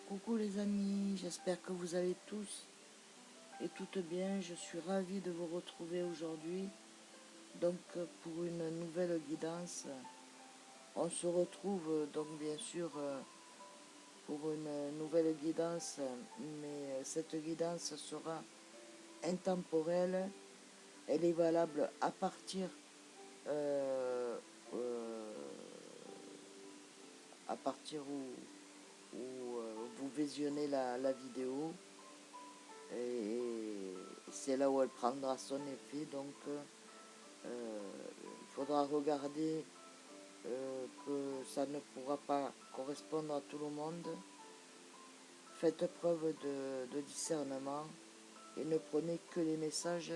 Coucou les amis, j'espère que vous allez tous et toutes bien. Je suis ravie de vous retrouver aujourd'hui. Donc pour une nouvelle guidance, on se retrouve donc bien sûr pour une nouvelle guidance, mais cette guidance sera intemporelle. Elle est valable à partir euh, euh, où vous visionnez la vidéo. Et c'est là où elle prendra son effet. Donc il faudra regarder que ça ne pourra pas correspondre à tout le monde. Faites preuve de discernement et ne prenez que les messages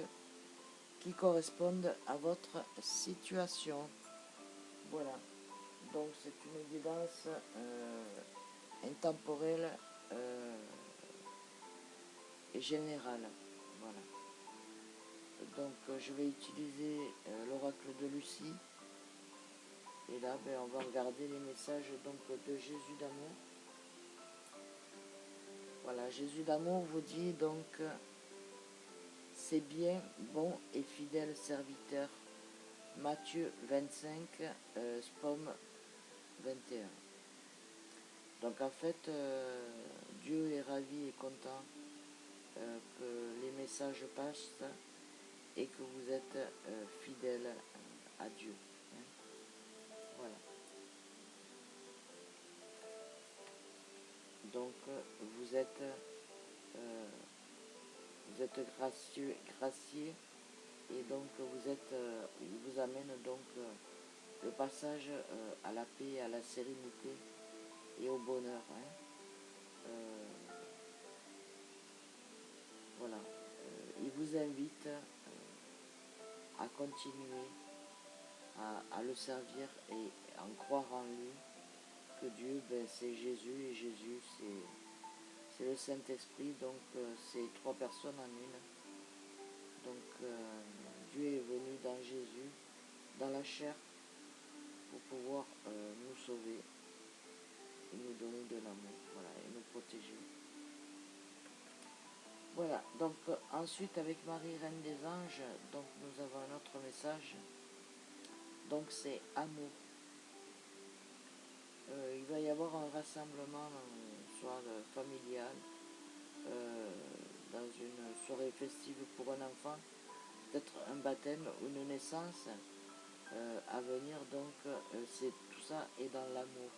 qui correspondent à votre situation. Voilà, donc c'est une guidance intemporelle et générale. Voilà. Donc je vais utiliser l'oracle de Lucie. Et là, on va regarder les messages donc, de Jésus d'amour. Voilà, Jésus d'amour vous dit donc, c'est bien, bon et fidèle serviteur. Matthieu 25, Spom 21. Donc en fait, Dieu est ravi et content que les messages passent et que vous êtes fidèle à Dieu. Hein. Voilà. Donc vous êtes gracié et donc il vous amène donc le passage à la paix, à la sérénité et au bonheur. Hein. Voilà. Il vous invite à continuer à le servir et à en croire en lui, que Dieu, c'est Jésus et Jésus, c'est le Saint-Esprit, donc c'est trois personnes en une. Donc Dieu est venu dans Jésus, dans la chair, pour pouvoir nous sauver et nous donner de l'amour, voilà, et nous protéger. Voilà, donc ensuite avec Marie, Reine des Anges, donc nous avons un autre message, donc c'est amour. Il va y avoir un rassemblement, soit familial, dans une soirée festive pour un enfant, peut-être un baptême ou une naissance à venir, donc c'est tout ça est dans l'amour.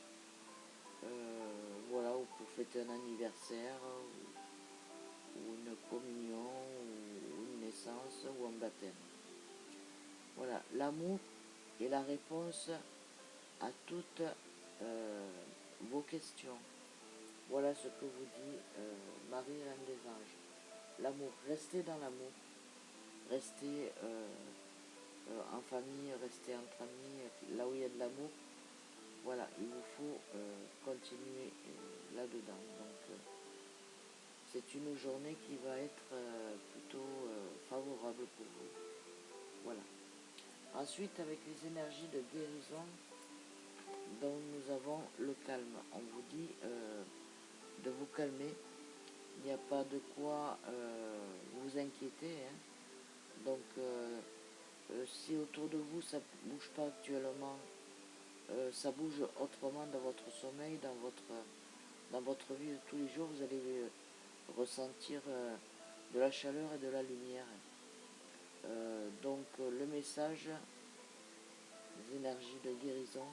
Voilà, ou pour fêter un anniversaire, ou une communion, ou une naissance, ou un baptême. Voilà, l'amour est la réponse à toutes vos questions. Voilà ce que vous dit Marie, Reine des Anges. L'amour, restez dans l'amour, restez en famille, restez entre amis, là où il y a de l'amour. Voilà, il vous faut continuer là-dedans. Donc, c'est une journée qui va être plutôt favorable pour vous. Voilà. Ensuite, avec les énergies de guérison, dont nous avons le calme. On vous dit de vous calmer. Il n'y a pas de quoi vous inquiéter. Hein. Donc, si autour de vous ça ne bouge pas actuellement, ça bouge autrement dans votre sommeil, dans votre vie de tous les jours, vous allez ressentir de la chaleur et de la lumière. Donc le message, les énergies de guérison,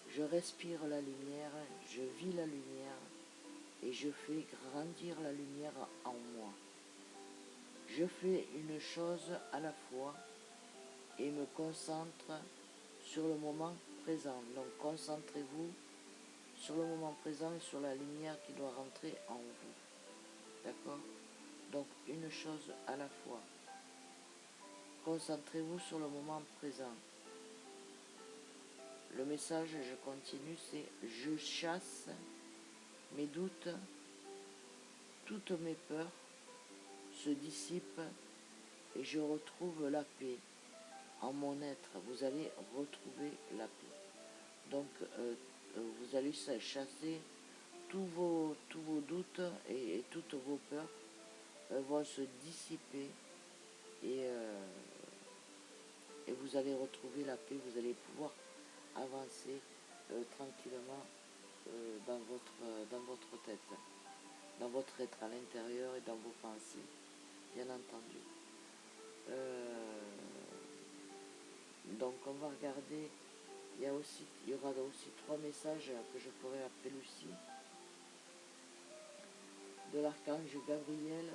je respire la lumière, je vis la lumière et je fais grandir la lumière en moi. Je fais une chose à la fois et me concentre sur le moment présent. Donc concentrez-vous sur le moment présent et sur la lumière qui doit rentrer en vous. D'accord? Donc une chose à la fois. Concentrez-vous sur le moment présent. Le message, je continue, c'est je chasse mes doutes, toutes mes peurs se dissipent et je retrouve la paix en mon être. Vous allez retrouver la paix. Donc vous allez chasser tous vos doutes et toutes vos peurs vont se dissiper et, et vous allez retrouver la paix, vous allez pouvoir avancer tranquillement dans votre tête, dans votre être à l'intérieur et dans vos pensées, bien entendu. Donc on va regarder, il y aura aussi 3 messages que je ferai après Lucie, de l'archange Gabriel,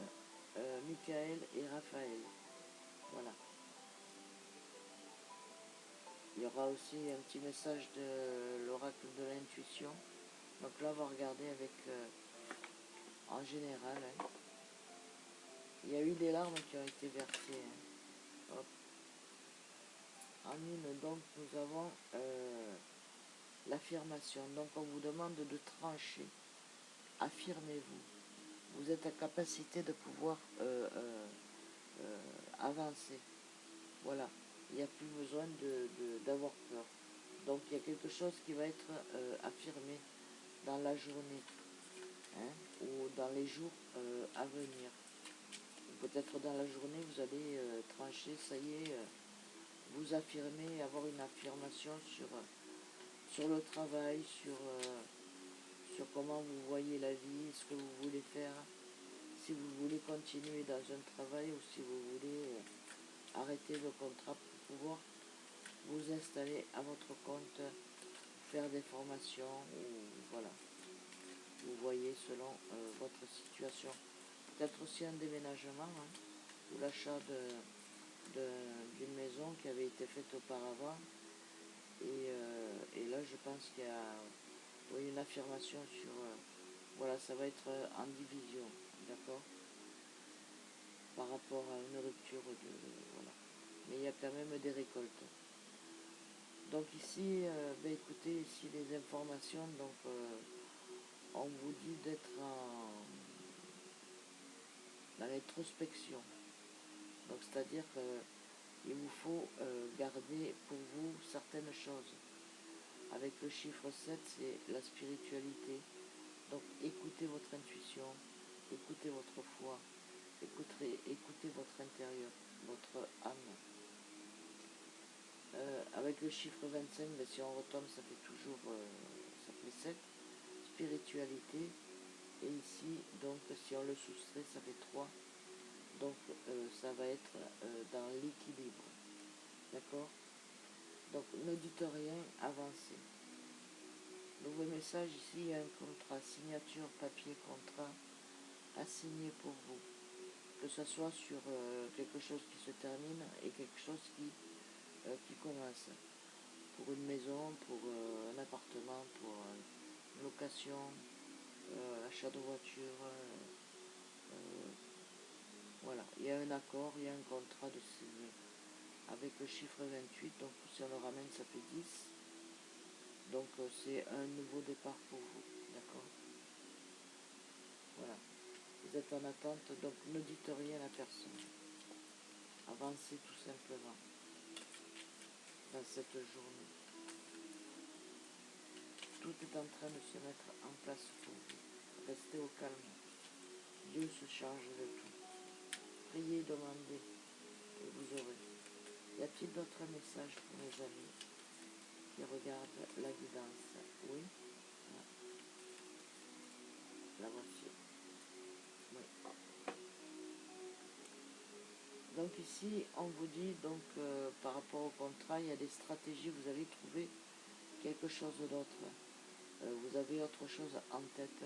Michael et Raphaël. Voilà. Il y aura aussi un petit message de l'oracle de l'intuition. Donc là, on va regarder avec, en général, hein. Il y a eu des larmes qui ont été versées. Hein. Hop. En une, donc, nous avons l'affirmation. Donc, on vous demande de trancher. Affirmez-vous. Vous êtes à capacité de pouvoir avancer. Voilà. Il n'y a plus besoin d'avoir peur. Donc, il y a quelque chose qui va être affirmé dans la journée, hein, ou dans les jours à venir. Peut-être dans la journée, vous allez trancher, ça y est, vous affirmer, avoir une affirmation sur le travail, sur comment vous voyez la vie, ce que vous voulez faire, si vous voulez continuer dans un travail ou si vous voulez arrêter le contrat pour pouvoir vous installer à votre compte, faire des formations, ou voilà. Vous voyez selon votre situation. Peut-être aussi un déménagement, hein, ou l'achat d'une maison qui avait été faite auparavant. Et là, je pense qu'il y a une affirmation sur... voilà, ça va être en division, d'accord, par rapport à une rupture voilà. Mais il y a quand même des récoltes. Donc ici, écoutez, ici les informations, donc on vous dit d'être dans l'introspection. Donc c'est-à-dire qu'il vous faut garder pour vous certaines choses. Avec le chiffre 7, c'est la spiritualité. Donc écoutez votre intuition, écoutez votre foi, écoutez votre intérieur, votre âme. Avec le chiffre 25, si on retombe, ça fait toujours ça fait 7. Spiritualité. Et ici, donc, si on le soustrait, ça fait 3. Donc, ça va être dans l'équilibre. D'accord? Donc, ne dites rien, avancez. Nouveau message, ici, il y a un contrat, signature, papier, contrat à signer pour vous. Que ce soit sur quelque chose qui se termine et quelque chose qui commence. Pour une maison, pour un appartement, pour une location, achat de voiture, voilà, il y a un accord, il y a un contrat de signer avec le chiffre 28, donc si on le ramène ça fait 10, donc c'est un nouveau départ pour vous, d'accord? Voilà, vous êtes en attente, donc ne dites rien à personne, avancez tout simplement dans cette journée. Tout est en train de se mettre en place pour vous, restez au calme, Dieu se charge de tout, priez, demandez, et vous aurez. Y a-t-il d'autres messages pour mes amis qui regardent la guidance? Oui, la voici. Oui. Donc ici, on vous dit, donc par rapport au contrat, il y a des stratégies, vous avez trouvé quelque chose d'autre. Vous avez autre chose en tête,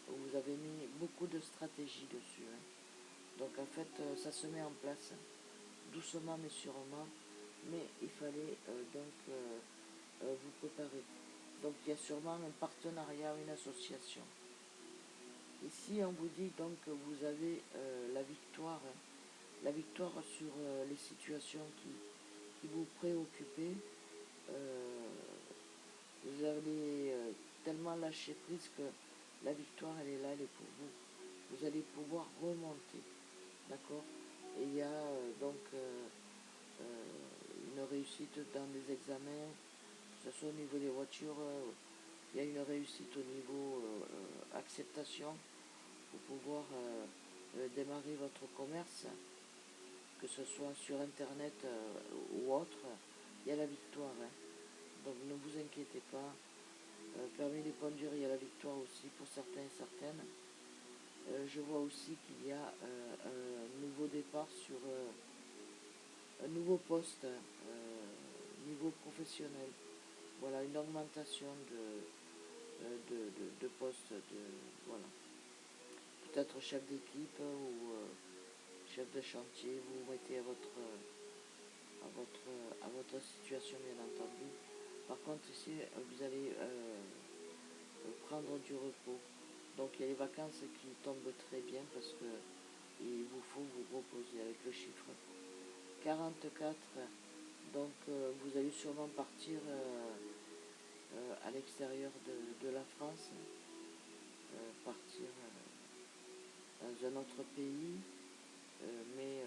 vous avez mis beaucoup de stratégies dessus. Hein. Donc en fait, ça se met en place, doucement mais sûrement, mais il fallait vous préparer. Donc il y a sûrement un partenariat, une association. Ici, on vous dit donc que vous avez la victoire sur les situations qui vous préoccupaient. Vous avez tellement lâché prise que la victoire, elle est là, elle est pour vous. Vous allez pouvoir remonter, d'accord? Et il y a une réussite dans des examens, que ce soit au niveau des voitures, il y a une réussite au niveau acceptation pour pouvoir démarrer votre commerce, que ce soit sur internet ou autre. Il y a la victoire, hein. Donc ne vous inquiétez pas. Parmi les conduire, il y a la victoire aussi pour certains et certaines. Je vois aussi qu'il y a un nouveau départ sur un nouveau poste niveau professionnel. Voilà, une augmentation de poste, voilà. Peut-être chef d'équipe ou chef de chantier, vous vous mettez à votre situation, bien entendu. Par contre, ici, vous allez prendre du repos. Donc il y a les vacances qui tombent très bien parce que il vous faut vous reposer avec le chiffre 44. Donc vous allez sûrement partir à l'extérieur de la France, partir dans un autre pays, mais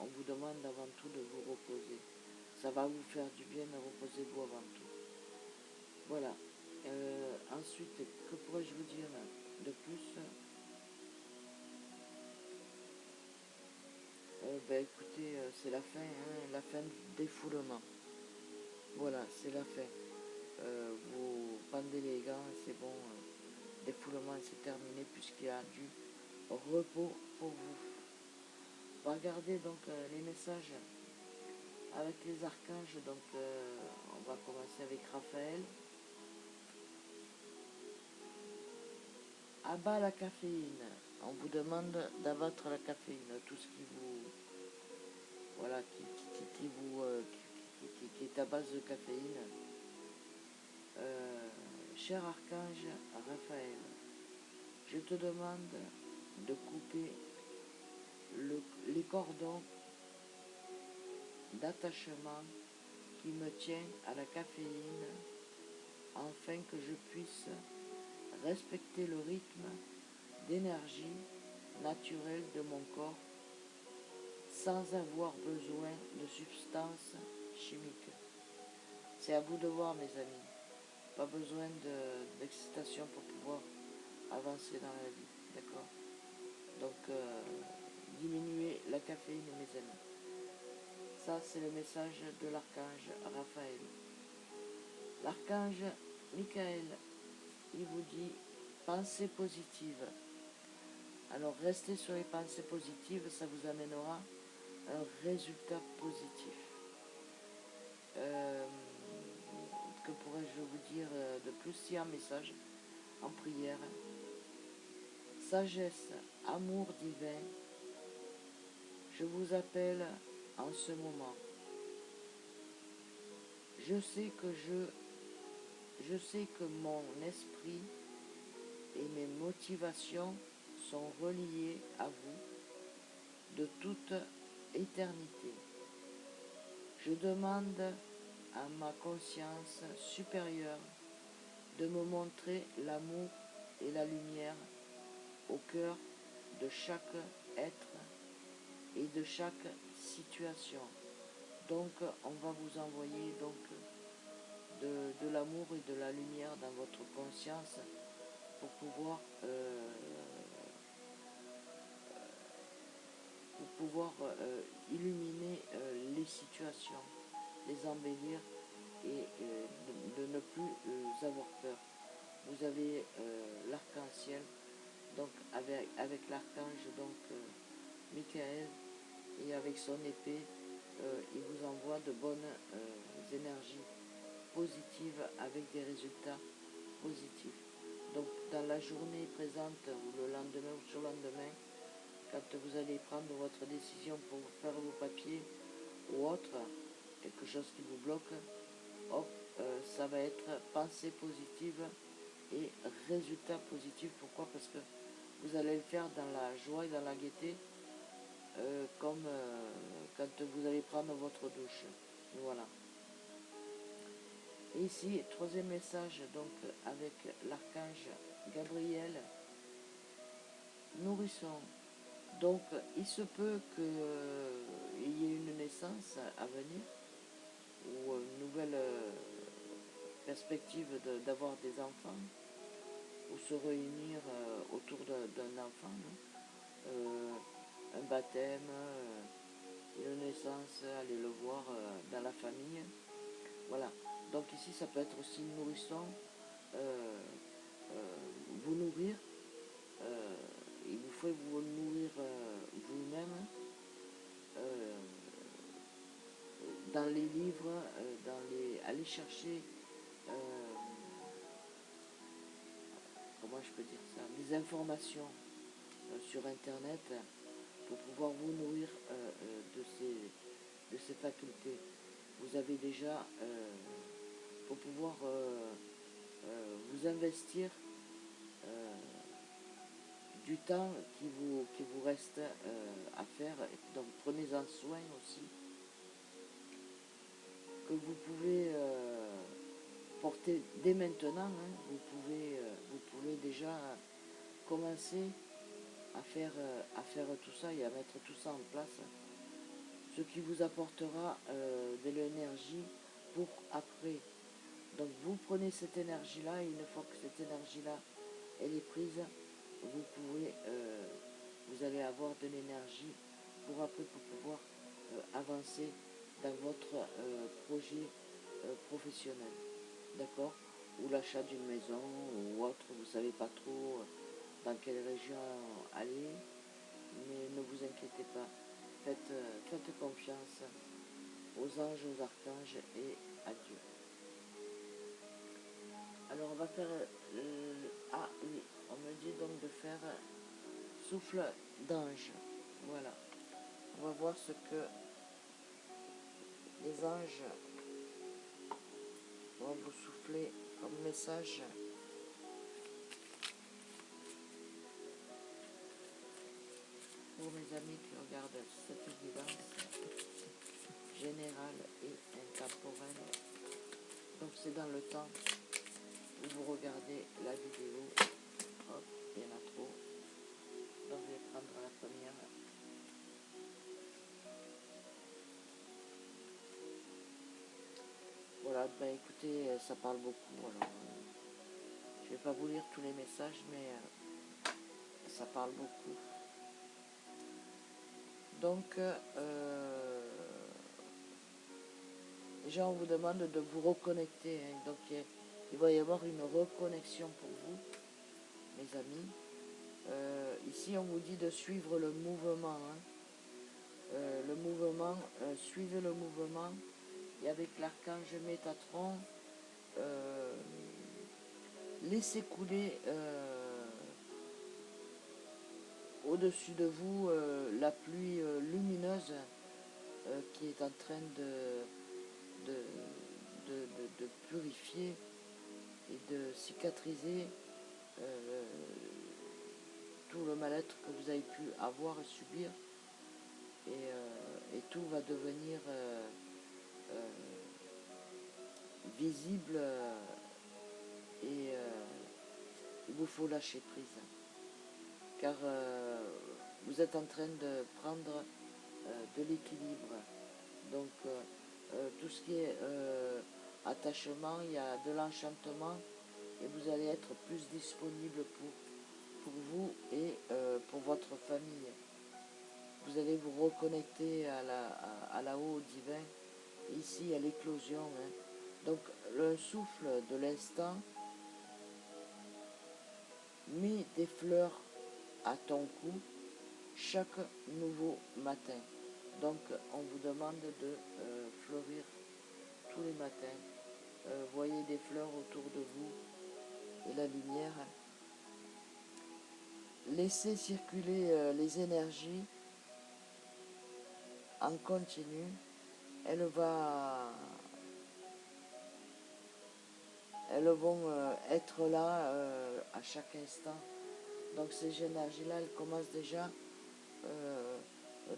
on vous demande avant tout de vous reposer. Ça va vous faire du bien, mais reposez-vous avant tout. Voilà. Ensuite, que pourrais-je vous dire de plus? Écoutez, c'est la fin, hein, la fin du défoulement. Voilà, c'est la fin. Vous pendez les gants, c'est bon. Défoulement, c'est terminé puisqu'il y a du repos pour vous. Regardez donc les messages avec les archanges. Donc, on va commencer avec Raphaël. Abat la caféine. On vous demande d'abattre la caféine, tout ce qui vous, voilà, qui vous, qui est à base de caféine. Cher archange Raphaël, je te demande de couper les cordons d'attachement qui me tient à la caféine, afin que je puisse respecter le rythme d'énergie naturelle de mon corps sans avoir besoin de substances chimiques. C'est à vous de voir, mes amis. Pas besoin d'excitation pour pouvoir avancer dans la vie, d'accord? Donc, diminuez la caféine, mes amis. Ça, c'est le message de l'archange Raphaël. L'archange Michael, il vous dit pensée positive. Alors, restez sur les pensées positives, ça vous amènera un résultat positif. Que pourrais-je vous dire de plus? Si un message en prière. Sagesse, amour divin, je vous appelle en ce moment. Je sais que mon esprit et mes motivations sont reliées à vous de toute éternité. Je demande à ma conscience supérieure de me montrer l'amour et la lumière au cœur de chaque être et de chaque situation. Donc on va vous envoyer donc de l'amour et de la lumière dans votre conscience pour pouvoir illuminer les situations, les embellir et de ne plus avoir peur. Vous avez l'arc-en-ciel, donc avec l'archange Michael, et avec son épée, il vous envoie de bonnes énergies positives avec des résultats positifs. Donc dans la journée présente ou le lendemain ou surlendemain, quand vous allez prendre votre décision pour faire vos papiers ou autre, quelque chose qui vous bloque, hop, ça va être pensée positive et résultat positif. Pourquoi? Parce que vous allez le faire dans la joie et dans la gaieté, comme quand vous allez prendre votre douche. Voilà. Et ici, troisième message, donc avec l'archange Gabriel, nourrisson. Donc, il se peut qu'il y ait une naissance à venir, ou une nouvelle perspective d'avoir des enfants, ou se réunir autour d'un enfant, hein. Un baptême, une naissance, aller le voir dans la famille. Voilà. Donc ici, ça peut être aussi une nourrisson, euh, vous nourrir. Il vous faut vous nourrir vous-même dans les livres, aller chercher, comment je peux dire ça, des informations sur Internet pour pouvoir vous nourrir de ces facultés. Vous avez déjà, pour pouvoir vous investir du temps qui vous reste à faire. Donc prenez-en soin aussi, que vous pouvez porter dès maintenant, hein. Vous pouvez déjà commencer à faire tout ça et à mettre tout ça en place, ce qui vous apportera de l'énergie pour après. Donc vous prenez cette énergie-là, et une fois que cette énergie-là elle est prise, vous allez avoir de l'énergie pour après pour pouvoir avancer dans votre projet professionnel, d'accord, ou l'achat d'une maison ou autre. Vous savez pas trop dans quelle région aller, mais ne vous inquiétez pas, faites confiance aux anges, aux archanges et à Dieu. Alors on va faire ah oui, on me dit donc de faire souffle d'ange. Voilà. On va voir ce que les anges vont vous souffler comme message. Pour mes amis qui regardent cette guidance générale et intemporelle. Donc c'est dans le temps où vous regardez la vidéo. Hop, il y en a trop. Donc je vais prendre la première. Voilà, ben écoutez, ça parle beaucoup. Alors, je vais pas vous lire tous les messages, mais ça parle beaucoup. Donc, déjà on vous demande de vous reconnecter, hein. Donc il va y avoir une reconnexion pour vous, mes amis. Ici on vous dit de suivre le mouvement, hein. Le mouvement, suivez le mouvement. Et avec l'archange Métatron, laissez couler au-dessus de vous la pluie lumineuse qui est en train de, de purifier et de cicatriser tout le mal-être que vous avez pu avoir et subir, et tout va devenir visible, et il vous faut lâcher prise, car vous êtes en train de prendre de l'équilibre. Donc tout ce qui est attachement, il y a de l'enchantement, et vous allez être plus disponible pour vous et pour votre famille. Vous allez vous reconnecter à la haut divin, ici à l'éclosion, hein. Donc le souffle de l'instant met des fleurs à ton cou chaque nouveau matin. Donc on vous demande de fleurir tous les matins. Voyez des fleurs autour de vous et la lumière. Laissez circuler les énergies en continu. Elles vont être là à chaque instant. Donc ces énergies-là, elles commencent déjà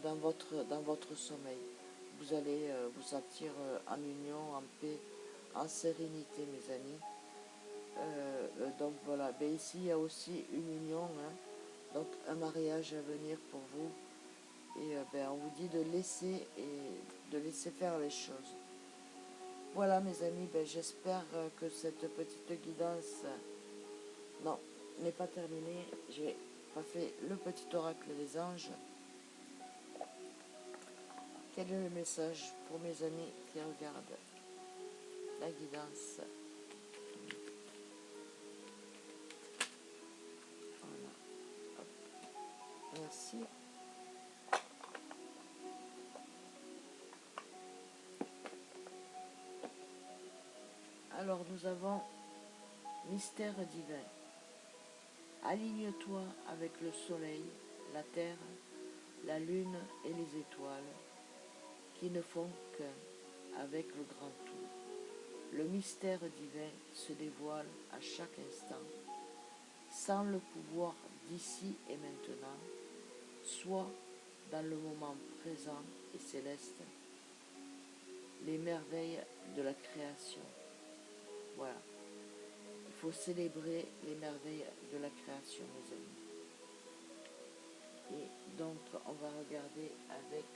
dans votre sommeil. Vous allez vous sentir en union, en paix, en sérénité, mes amis. Donc voilà, ben ici il y a aussi une union, hein. Donc un mariage à venir pour vous. Et ben, on vous dit de laisser faire les choses. Voilà mes amis, ben, j'espère que cette petite guidance, non, n'est pas terminée. J'ai pas fait le petit oracle des anges. Quel est le message pour mes amis qui regardent la guidance? Voilà. Hop. Merci. Alors nous avons mystère divin. Aligne-toi avec le soleil, la terre, la lune et les étoiles, qui ne font qu'un avec le grand tout. Le mystère divin se dévoile à chaque instant, sans le pouvoir d'ici et maintenant, soit dans le moment présent et céleste, les merveilles de la création. Voilà. Il faut célébrer les merveilles de la création, mes amis. Et donc, on va regarder avec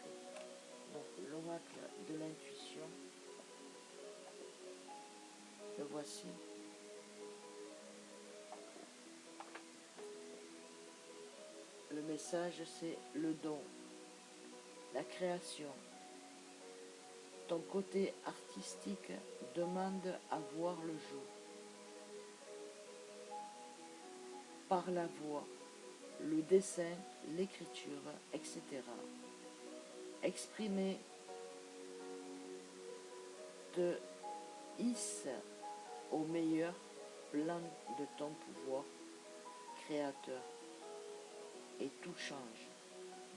l'oracle de l'intuition. Le voici. Le message, c'est le don, la création. Ton côté artistique demande à voir le jour. Par la voix, le dessin, l'écriture, etc. Exprimer te hisse au meilleur plan de ton pouvoir créateur et tout change.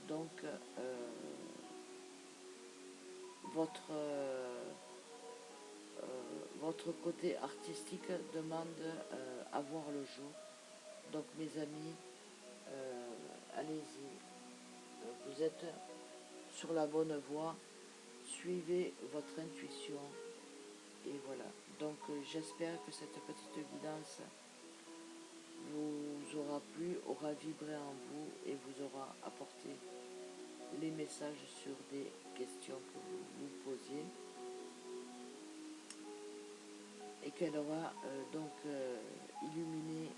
Donc, votre côté artistique demande à voir le jour. Donc, mes amis, allez-y. Vous êtes sur la bonne voie. Suivez votre intuition. Et voilà. Donc, j'espère que cette petite guidance vous aura plu, aura vibré en vous et vous aura apporté les messages sur des questions que vous vous posiez et qu'elle aura illuminé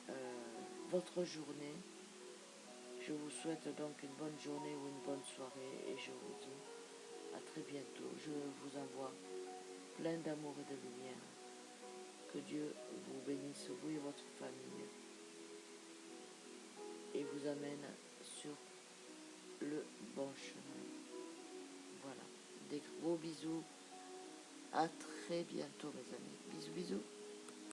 votre journée. Je vous souhaite donc une bonne journée ou une bonne soirée et je vous dis à très bientôt. Je vous envoie plein d'amour et de lumière. Que Dieu vous bénisse, vous et votre famille, et vous amène sur le bon chemin. Voilà. Des gros bisous. À très bientôt, mes amis. Bisous, bisous.